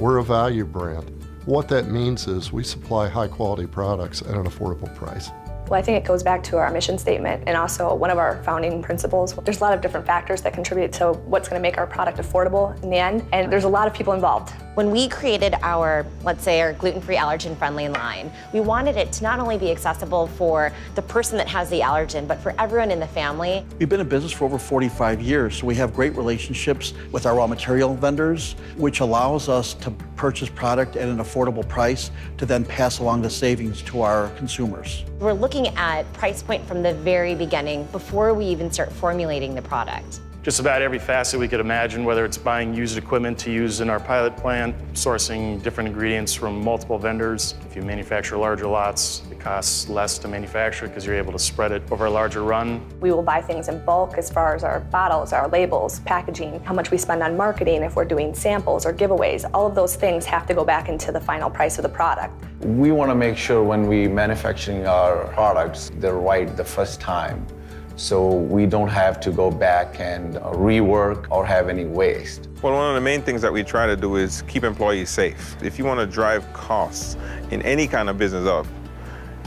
We're a value brand. What that means is we supply high-quality products at an affordable price. Well, I think it goes back to our mission statement and also one of our founding principles. There's a lot of different factors that contribute to what's going to make our product affordable in the end, and there's a lot of people involved. When we created our, let's say, our gluten-free allergen-friendly line, we wanted it to not only be accessible for the person that has the allergen, but for everyone in the family. We've been in business for over 45 years, so we have great relationships with our raw material vendors, which allows us to purchase product at an affordable price to then pass along the savings to our consumers. We're looking at price point from the very beginning before we even start formulating the product. Just about every facet we could imagine, whether it's buying used equipment to use in our pilot plant, sourcing different ingredients from multiple vendors. If you manufacture larger lots, it costs less to manufacture because you're able to spread it over a larger run. We will buy things in bulk as far as our bottles, our labels, packaging, how much we spend on marketing, if we're doing samples or giveaways. All of those things have to go back into the final price of the product. We want to make sure when we manufacturing our products, they're right the first time. So we don't have to go back and rework or have any waste. Well, one of the main things that we try to do is keep employees safe. If you want to drive costs in any kind of business up,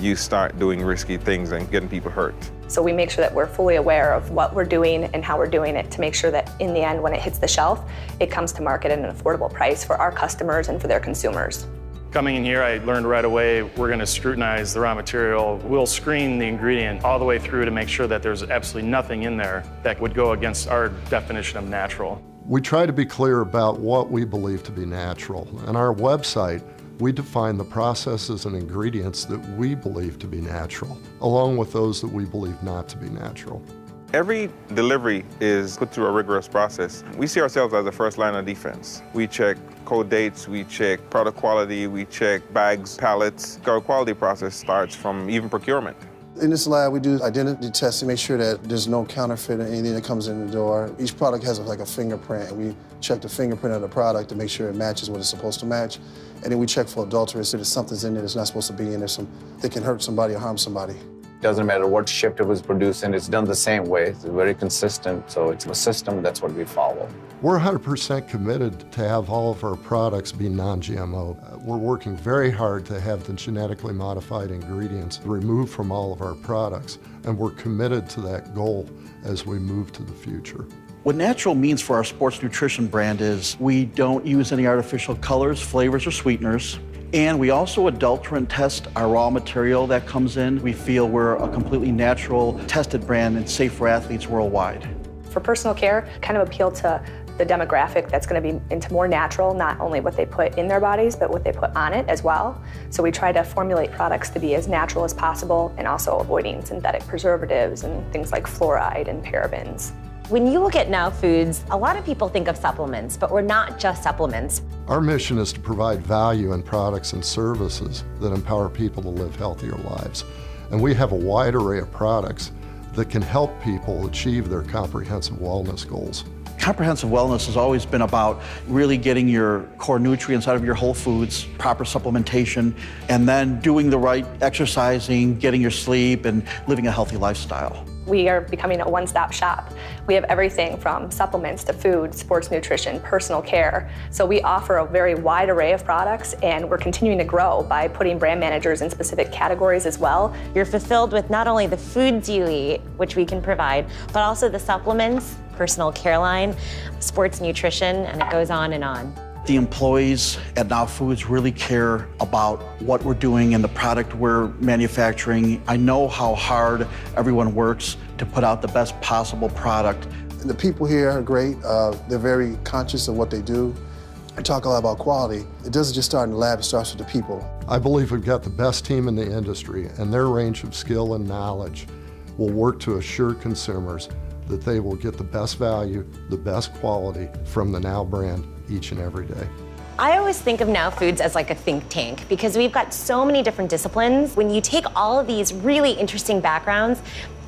you start doing risky things and getting people hurt. So we make sure that we're fully aware of what we're doing and how we're doing it to make sure that in the end, when it hits the shelf, it comes to market at an affordable price for our customers and for their consumers. Coming in here, I learned right away we're going to scrutinize the raw material. We'll screen the ingredient all the way through to make sure that there's absolutely nothing in there that would go against our definition of natural. We try to be clear about what we believe to be natural. On our website, we define the processes and ingredients that we believe to be natural, along with those that we believe not to be natural. Every delivery is put through a rigorous process. We see ourselves as the first line of defense. We check code dates, we check product quality, we check bags, pallets. Our quality process starts from even procurement. In this lab, we do identity tests to make sure that there's no counterfeit or anything that comes in the door. Each product has like a fingerprint, and we check the fingerprint of the product to make sure it matches what it's supposed to match. And then we check for adulterants, so there's something's in there that's not supposed to be in there, that can hurt somebody or harm somebody. Doesn't matter what shift it was produced in, it's done the same way. It's very consistent, so it's a system, that's what we follow. We're 100% committed to have all of our products be non-GMO. We're working very hard to have the genetically modified ingredients removed from all of our products, and we're committed to that goal as we move to the future. What natural means for our sports nutrition brand is we don't use any artificial colors, flavors, or sweeteners. And we also adulterant test our raw material that comes in. We feel we're a completely natural, tested brand and safe for athletes worldwide. For personal care, kind of appeal to the demographic that's going to be into more natural, not only what they put in their bodies, but what they put on it as well. So we try to formulate products to be as natural as possible and also avoiding synthetic preservatives and things like fluoride and parabens. When you look at Now Foods, a lot of people think of supplements, but we're not just supplements. Our mission is to provide value in products and services that empower people to live healthier lives. And we have a wide array of products that can help people achieve their comprehensive wellness goals. Comprehensive wellness has always been about really getting your core nutrients out of your whole foods, proper supplementation, and then doing the right exercising, getting your sleep, and living a healthy lifestyle. We are becoming a one-stop shop. We have everything from supplements to food, sports nutrition, personal care. So we offer a very wide array of products, and we're continuing to grow by putting brand managers in specific categories as well. You're fulfilled with not only the foods you eat, which we can provide, but also the supplements, personal care line, sports nutrition, and it goes on and on. The employees at Now Foods really care about what we're doing and the product we're manufacturing. I know how hard everyone works to put out the best possible product. And the people here are great. They're very conscious of what they do. I talk a lot about quality. It doesn't just start in the lab, it starts with the people. I believe we've got the best team in the industry, and their range of skill and knowledge will work to assure consumers that they will get the best value, the best quality from the Now brand each and every day. I always think of Now Foods as like a think tank because we've got so many different disciplines. When you take all of these really interesting backgrounds,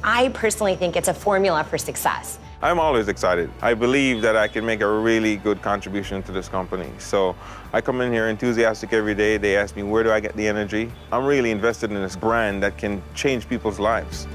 I personally think it's a formula for success. I'm always excited. I believe that I can make a really good contribution to this company. So I come in here enthusiastic every day. They ask me, where do I get the energy? I'm really invested in this brand that can change people's lives.